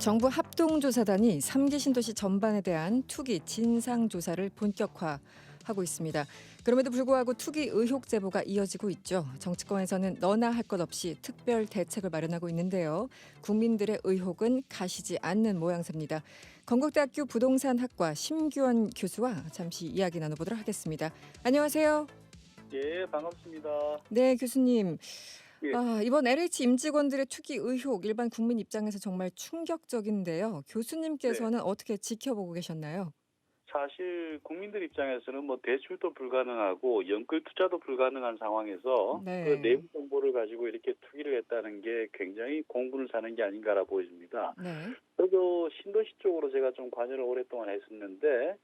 정부 합동조사단이 3기 신도시 전반에 대한 투기 진상조사를 본격화하고 있습니다. 그럼에도 불구하고 투기 의혹 제보가 이어지고 있죠. 정치권에서는 너나 할 것 없이 특별 대책을 마련하고 있는데요. 국민들의 의혹은 가시지 않는 모양새입니다. 건국대학교 부동산학과 심규원 교수와 잠시 이야기 나눠보도록 하겠습니다. 안녕하세요. 예, 반갑습니다. 네, 교수님. 예, 이번 LH 임직원들의 투기 의혹 일반 국민 입장에서 정말 충격적인데요. 네. 교수님께서는 어떻게 지켜보고 계셨나요? 사실 국민들 입장에서는 뭐 대출도 불가능하고 연끌 투자도 불가능한 상황에서 그 네. 내부 정보를 가지고 이렇게 투기를 했다는 게 굉장히 공분을 사는 게 아닌가라 보여집니다. 네. 저도 신도시 쪽으로 제가 좀 관여를 오랫동안 했었는데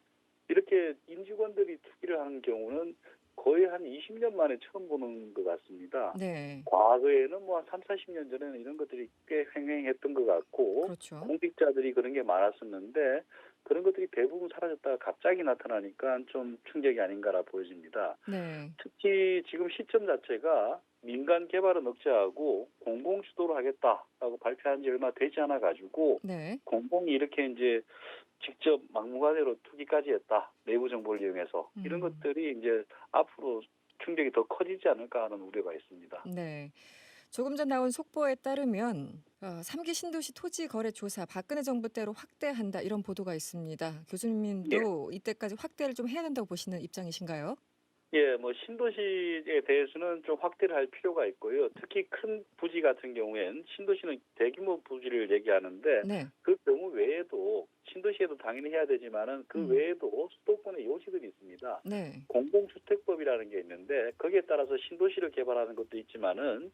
이렇게 임직원들이 투기를 하는 경우는 거의 한 20년 만에 처음 보는 것 같습니다. 네. 과거에는 뭐 한 3, 40년 전에는 이런 것들이 꽤 횡행했던 것 같고 그렇죠. 공직자들이 그런 게 많았었는데 그런 것들이 대부분 사라졌다가 갑자기 나타나니까 좀 충격이 아닌가라 보여집니다. 네. 특히 지금 시점 자체가 민간 개발은 억제하고 공공 주도로 하겠다라고 발표한 지 얼마 되지 않아 가지고 네. 공공이 이렇게 이제 직접 막무가내로 투기까지 했다. 내부 정보를 이용해서 이런 음. 것들이 이제 앞으로 충격이 더 커지지 않을까 하는 우려가 있습니다. 네. 조금 전 나온 속보에 따르면 3기 신도시 토지 거래 조사 박근혜 정부 때로 확대한다 이런 보도가 있습니다. 예. 교수님도 이때까지 확대를 좀 해야 된다고 보시는 입장이신가요? 예, 뭐 신도시에 대해서는 좀 확대를 할 필요가 있고요. 특히 큰 부지 같은 경우엔 신도시는 대규모 부지를 얘기하는데 네. 그 경우 외에도 신도시에도 당연히 해야 되지만은 그 음. 외에도 수도권의 요지들이 있습니다. 네. 공공주택법이라는 게 있는데 거기에 따라서 신도시를 개발하는 것도 있지만은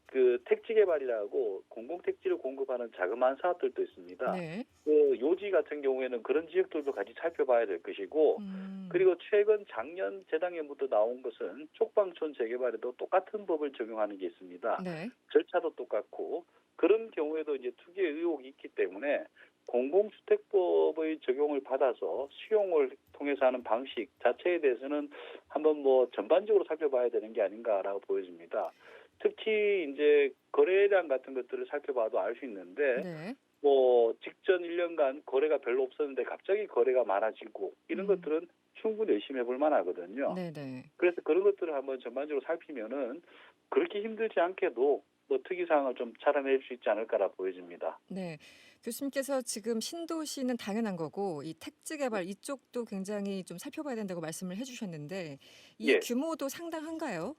그 택지 개발이라고 공공택지를 공급하는 자그마한 사업들도 있습니다. 네. 그 요지 같은 경우에는 그런 지역들도 같이 살펴봐야 될 것이고 음. 그리고 최근 작년 재당에부터 나온 것은 쪽방촌 재개발에도 똑같은 법을 적용하는 게 있습니다. 네. 절차도 똑같고 그런 경우에도 이제 투기의 의혹이 있기 때문에 공공주택법의 적용을 받아서 수용을 통해서 하는 방식 자체에 대해서는 한번 뭐 전반적으로 살펴봐야 되는 게 아닌가라고 보여집니다. 특히 이제 거래량 같은 것들을 살펴봐도 알 수 있는데 네. 뭐 직전 1년간 거래가 별로 없었는데 갑자기 거래가 많아지고 이런 음. 것들은 충분히 의심해 볼 만하거든요. 네네. 그래서 그런 것들을 한번 전반적으로 살피면은 그렇게 힘들지 않게도 뭐 특이 사항을 좀 찾아낼 수 있지 않을까라 보여집니다. 네. 교수님께서 지금 신도시는 당연한 거고 이 택지 개발 이쪽도 굉장히 좀 살펴봐야 된다고 말씀을 해 주셨는데 이 예. 규모도 상당한가요?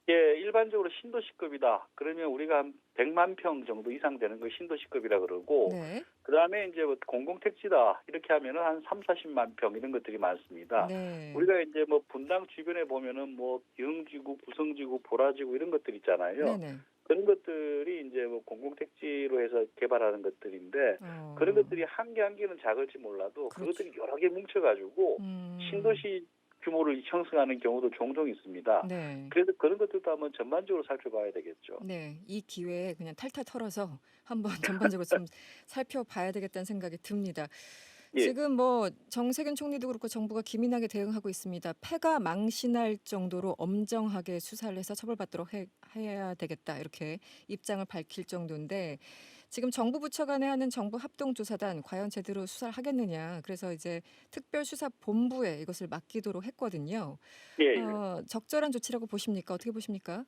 예, 일반적으로 신도시급이다. 그러면 우리가 한 100만 평 정도 이상 되는 걸 신도시급이라 그러고 네. 그다음에 이제 뭐 공공택지다 이렇게 하면은 한 3, 40만 평 이런 것들이 많습니다. 네. 우리가 이제 뭐 분당 주변에 보면은 뭐 기흥지구, 부성지구, 보라지구 이런 것들 있잖아요. 네네. 그런 것들이 이제 뭐 공공택지로 해서 개발하는 것들인데 그런 어. 것들이 한 개 한 개는 작을지 몰라도 그렇죠. 그것들이 여러 개 뭉쳐가지고 음. 신도시 규모를 형성하는 경우도 종종 있습니다. 네. 그래서 그런 것들도 한번 전반적으로 살펴봐야 되겠죠. 네. 이 기회에 그냥 탈탈 털어서 한번 전반적으로 좀 살펴봐야 되겠다는 생각이 듭니다. 예, 지금 뭐 정세균 총리도 그렇고 정부가 기민하게 대응하고 있습니다. 패가 망신할 정도로 엄정하게 수사를 해서 처벌받도록 해야 되겠다 이렇게 입장을 밝힐 정도인데 지금 정부 부처 간에 하는 정부 합동조사단 과연 제대로 수사를 하겠느냐. 그래서 이제 특별수사본부에 이것을 맡기도록 했거든요. 예, 예. 적절한 조치라고 보십니까? 어떻게 보십니까?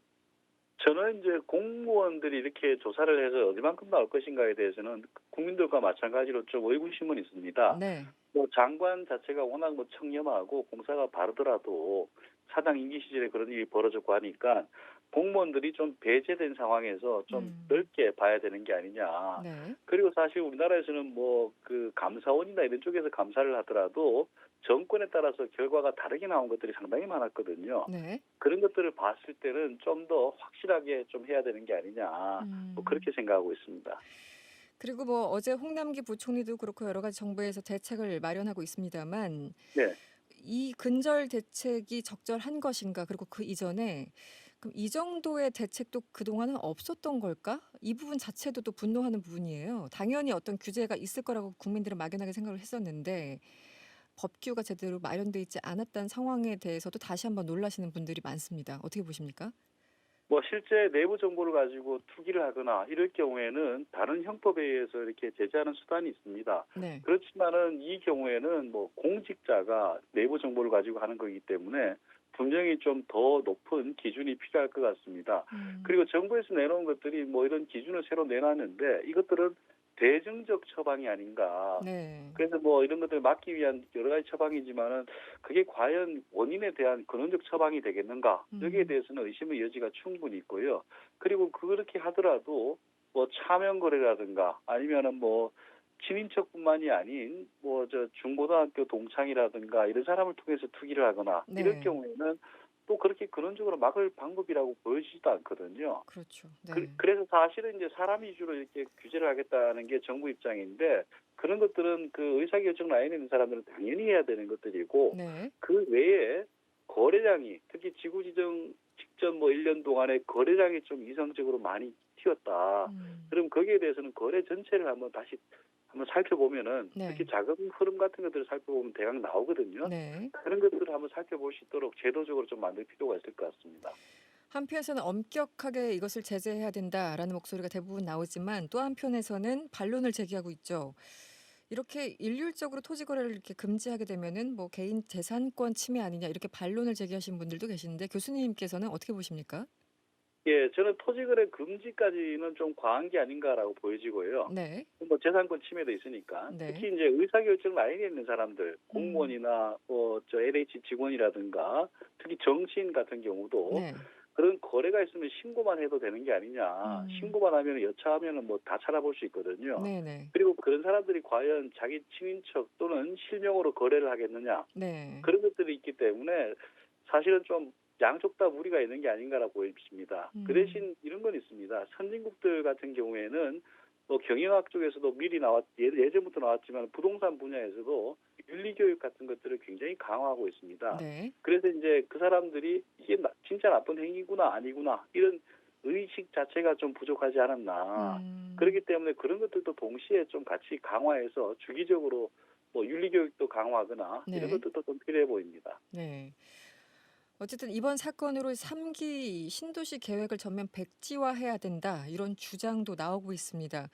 저는 이제 공무원들이 이렇게 조사를 해서 어디만큼 나올 것인가에 대해서는 국민들과 마찬가지로 좀 의구심은 있습니다. 네. 뭐 장관 자체가 워낙 뭐 청렴하고 공사가 바르더라도 사장 임기 시절에 그런 일이 벌어졌고 하니까 공무원들이 좀 배제된 상황에서 좀 음. 넓게 봐야 되는 게 아니냐. 네. 그리고 사실 우리나라에서는 뭐 그 감사원이나 이런 쪽에서 감사를 하더라도 정권에 따라서 결과가 다르게 나온 것들이 상당히 많았거든요. 네. 그런 것들을 봤을 때는 좀 더 확실하게 좀 해야 되는 게 아니냐. 뭐 음. 그렇게 생각하고 있습니다. 그리고 뭐 어제 홍남기 부총리도 그렇고 여러 가지 정부에서 대책을 마련하고 있습니다만 네. 이 근절 대책이 적절한 것인가? 그리고 그 이전에 그럼 이 정도의 대책도 그동안은 없었던 걸까? 이 부분 자체도 또 분노하는 부분이에요. 당연히 어떤 규제가 있을 거라고 국민들은 막연하게 생각을 했었는데 법규가 제대로 마련돼 있지 않았다는 상황에 대해서도 다시 한번 놀라시는 분들이 많습니다. 어떻게 보십니까? 뭐 실제 내부 정보를 가지고 투기를 하거나 이럴 경우에는 다른 형법에 의해서 이렇게 제재하는 수단이 있습니다. 네. 그렇지만은 이 경우에는 뭐 공직자가 내부 정보를 가지고 하는 거기 때문에 분명히 좀 더 높은 기준이 필요할 것 같습니다. 음. 그리고 정부에서 내놓은 것들이 뭐 이런 기준을 새로 내놨는데 이것들은 대증적 처방이 아닌가. 네. 그래서 뭐 이런 것들을 막기 위한 여러 가지 처방이지만은 그게 과연 원인에 대한 근원적 처방이 되겠는가? 여기에 음. 대해서는 의심의 여지가 충분히 있고요. 그리고 그렇게 하더라도 뭐 차명 거래라든가 아니면은 뭐 친인척뿐만이 아닌 뭐 저 중고등학교 동창이라든가 이런 사람을 통해서 투기를 하거나 이럴 네. 경우에는 또 그렇게 근원적으로 막을 방법이라고 보여지지도 않거든요. 그렇죠. 네. 그래서 사실은 이제 사람 위주로 이렇게 규제를 하겠다는 게 정부 입장인데 그런 것들은 그 의사결정 라인에 있는 사람들은 당연히 해야 되는 것들이고 네. 그 외에 거래량이 특히 지구 지정 직전 뭐 1년 동안에 거래량이 좀 이상적으로 많이 튀었다. 음. 그럼 거기에 대해서는 거래 전체를 다시 한번 살펴보면은 네. 특히 자금 흐름 같은 것들을 살펴보면 대강 나오거든요. 네. 그런 것들을 한번 살펴볼 수 있도록 제도적으로 좀 만들 필요가 있을 것 같습니다. 한편에서는 엄격하게 이것을 제재해야 된다라는 목소리가 대부분 나오지만 또 한편에서는 반론을 제기하고 있죠. 이렇게 일률적으로 토지 거래를 이렇게 금지하게 되면은 뭐 개인 재산권 침해 아니냐 이렇게 반론을 제기하신 분들도 계시는데 교수님께서는 어떻게 보십니까? 예, 저는 토지거래 금지까지는 좀 과한 게 아닌가라고 보여지고요. 네. 뭐 재산권 침해도 있으니까 네. 특히 이제 의사결정 라인에 있는 사람들, 음. 공무원이나 저 LH 직원이라든가 특히 정치인 같은 경우도 네. 그런 거래가 있으면 신고만 해도 되는 게 아니냐. 음. 신고만 하면 여차하면은 뭐 다 찾아볼 수 있거든요. 네네. 그리고 그런 사람들이 과연 자기 친인척 또는 실명으로 거래를 하겠느냐. 네. 그런 것들이 있기 때문에 사실은 좀 양쪽 다 무리가 있는 게 아닌가라고 보입니다. 그 음. 대신 이런 건 있습니다. 선진국들 같은 경우에는 뭐 경영학 쪽에서도 미리 예전부터 나왔지만 부동산 분야에서도 윤리 교육 같은 것들을 굉장히 강화하고 있습니다. 네. 그래서 이제 그 사람들이 이게 진짜 나쁜 행위구나 아니구나 이런 의식 자체가 좀 부족하지 않았나. 음. 그렇기 때문에 그런 것들도 동시에 좀 같이 강화해서 주기적으로 뭐 윤리 교육도 강화하거나 이런 네. 것들도 좀 필요해 보입니다. 네. 어쨌든 이번 사건으로 3기 신도시 계획을 전면 백지화해야 된다. 이런 주장도 나오고 있습니다.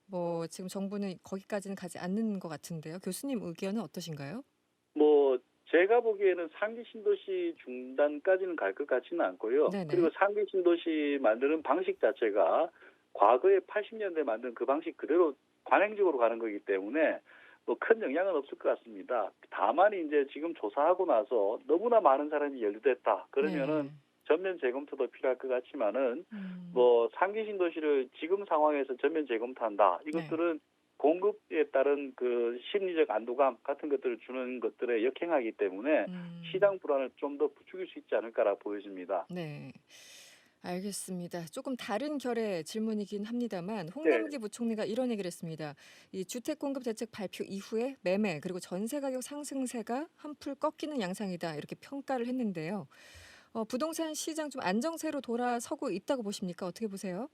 뭐 지금 정부는 거기까지는 가지 않는 것 같은데요. 교수님 의견은 어떠신가요? 뭐 제가 보기에는 상기 신도시 중단까지는 갈 것 같지는 않고요. 그리고 네네. 상기 신도시 만드는 방식 자체가 과거에 80년대 만든 그 방식 그대로 관행적으로 가는 거기 때문에 뭐 큰 영향은 없을 것 같습니다. 다만 이제 지금 조사하고 나서 너무나 많은 사람이 연루됐다. 그러면은 네. 전면 재검토도 필요할 것 같지만은 음. 뭐 상기 신도시를 지금 상황에서 전면 재검토한다. 네. 이것들은 공급에 따른 그 심리적 안도감 같은 것들을 주는 것들에 역행하기 때문에 음. 시장 불안을 좀 더 부추길 수 있지 않을까라 보여집니다. 네. 알겠습니다. 조금 다른 결의 질문이긴 합니다만 네. 홍남기 부총리가 이런 얘기를 했습니다. 이 주택 공급 대책 발표 이후에 매매 그리고 전세 가격 상승세가 한풀 꺾이는 양상이다. 이렇게 평가를 했는데요. 부동산 시장 좀 안정세로 돌아서고 있다고 보십니까? 어떻게 보세요?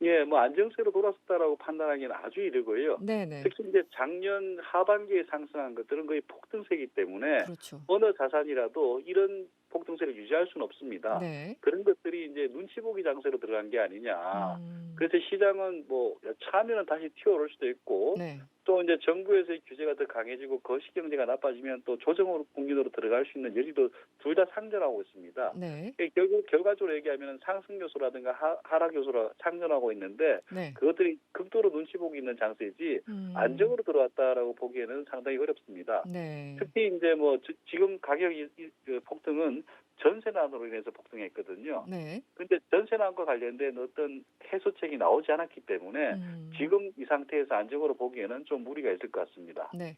예, 뭐 안정세로 돌아섰다라고 판단하기는 아주 이르고요. 네네. 특히 이제 작년 하반기에 상승한 것들은 거의 폭등세이기 때문에 그렇죠. 어느 자산이라도 이런 폭등세를 유지할 수는 없습니다. 네. 그런 것들이 이제 눈치 보기 장세로 들어간 게 아니냐. 음. 그래서 시장은 뭐 차면은 다시 튀어오를 수도 있고 네. 또 이제 정부에서의 규제가 더 강해지고 거시 경제가 나빠지면 또 조정 국민으로 들어갈 수 있는 여지도 둘 다 상존하고 있습니다. 네. 결국 결과적으로 얘기하면 상승 요소라든가 하락 요소라 상존하고 있는데 네. 그것들이 극도로 눈치 보기 있는 장세지 음. 안정으로 들어왔다라고 보기에는 상당히 어렵습니다. 네. 특히 이제 뭐 지금 가격이 그 폭등은 전세난으로 인해서 폭등했거든요. 네. 그런데 전세난과 관련된 어떤 해소책이 나오지 않았기 때문에 음. 지금 이 상태에서 안정으로 보기에는 좀 무리가 있을 것 같습니다. 네.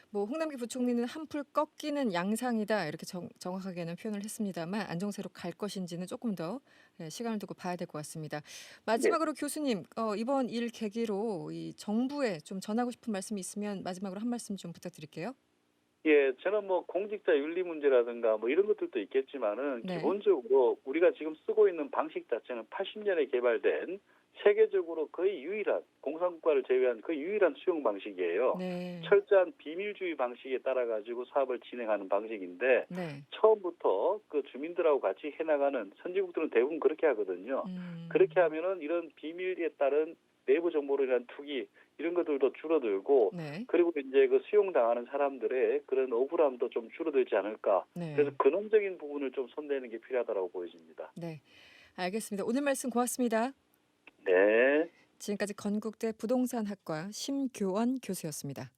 뭐 홍남기 부총리는 한풀 꺾이는 양상이다 이렇게 정확하게는 표현을 했습니다만 안정세로 갈 것인지는 조금 더 시간을 두고 봐야 될 것 같습니다. 네. 마지막으로 교수님 이번 일 계기로 이 정부에 좀 전하고 싶은 말씀이 있으면 마지막으로 한 말씀 좀 부탁드릴게요. 예, 저는 뭐 공직자 윤리 문제라든가 뭐 이런 것들도 있겠지만은 네. 기본적으로 우리가 지금 쓰고 있는 방식 자체는 80년에 개발된 세계적으로 거의 유일한 공산국가를 제외한 거의 유일한 수용 방식이에요. 네. 철저한 비밀주의 방식에 따라 가지고 사업을 진행하는 방식인데 네. 처음부터 그 주민들하고 같이 해나가는 선진국들은 대부분 그렇게 하거든요. 그렇게 하면은 이런 비밀에 따른 내부 정보로 인한 투기 이런 것들도 줄어들고 네. 그리고 이제 그 수용당하는 사람들의 그런 억울함도 좀 줄어들지 않을까. 네. 그래서 근원적인 부분을 좀 손대는 게 필요하다고 보여집니다. 네. 알겠습니다. 오늘 말씀 고맙습니다. 네. 지금까지 건국대 부동산학과 심교원 교수였습니다.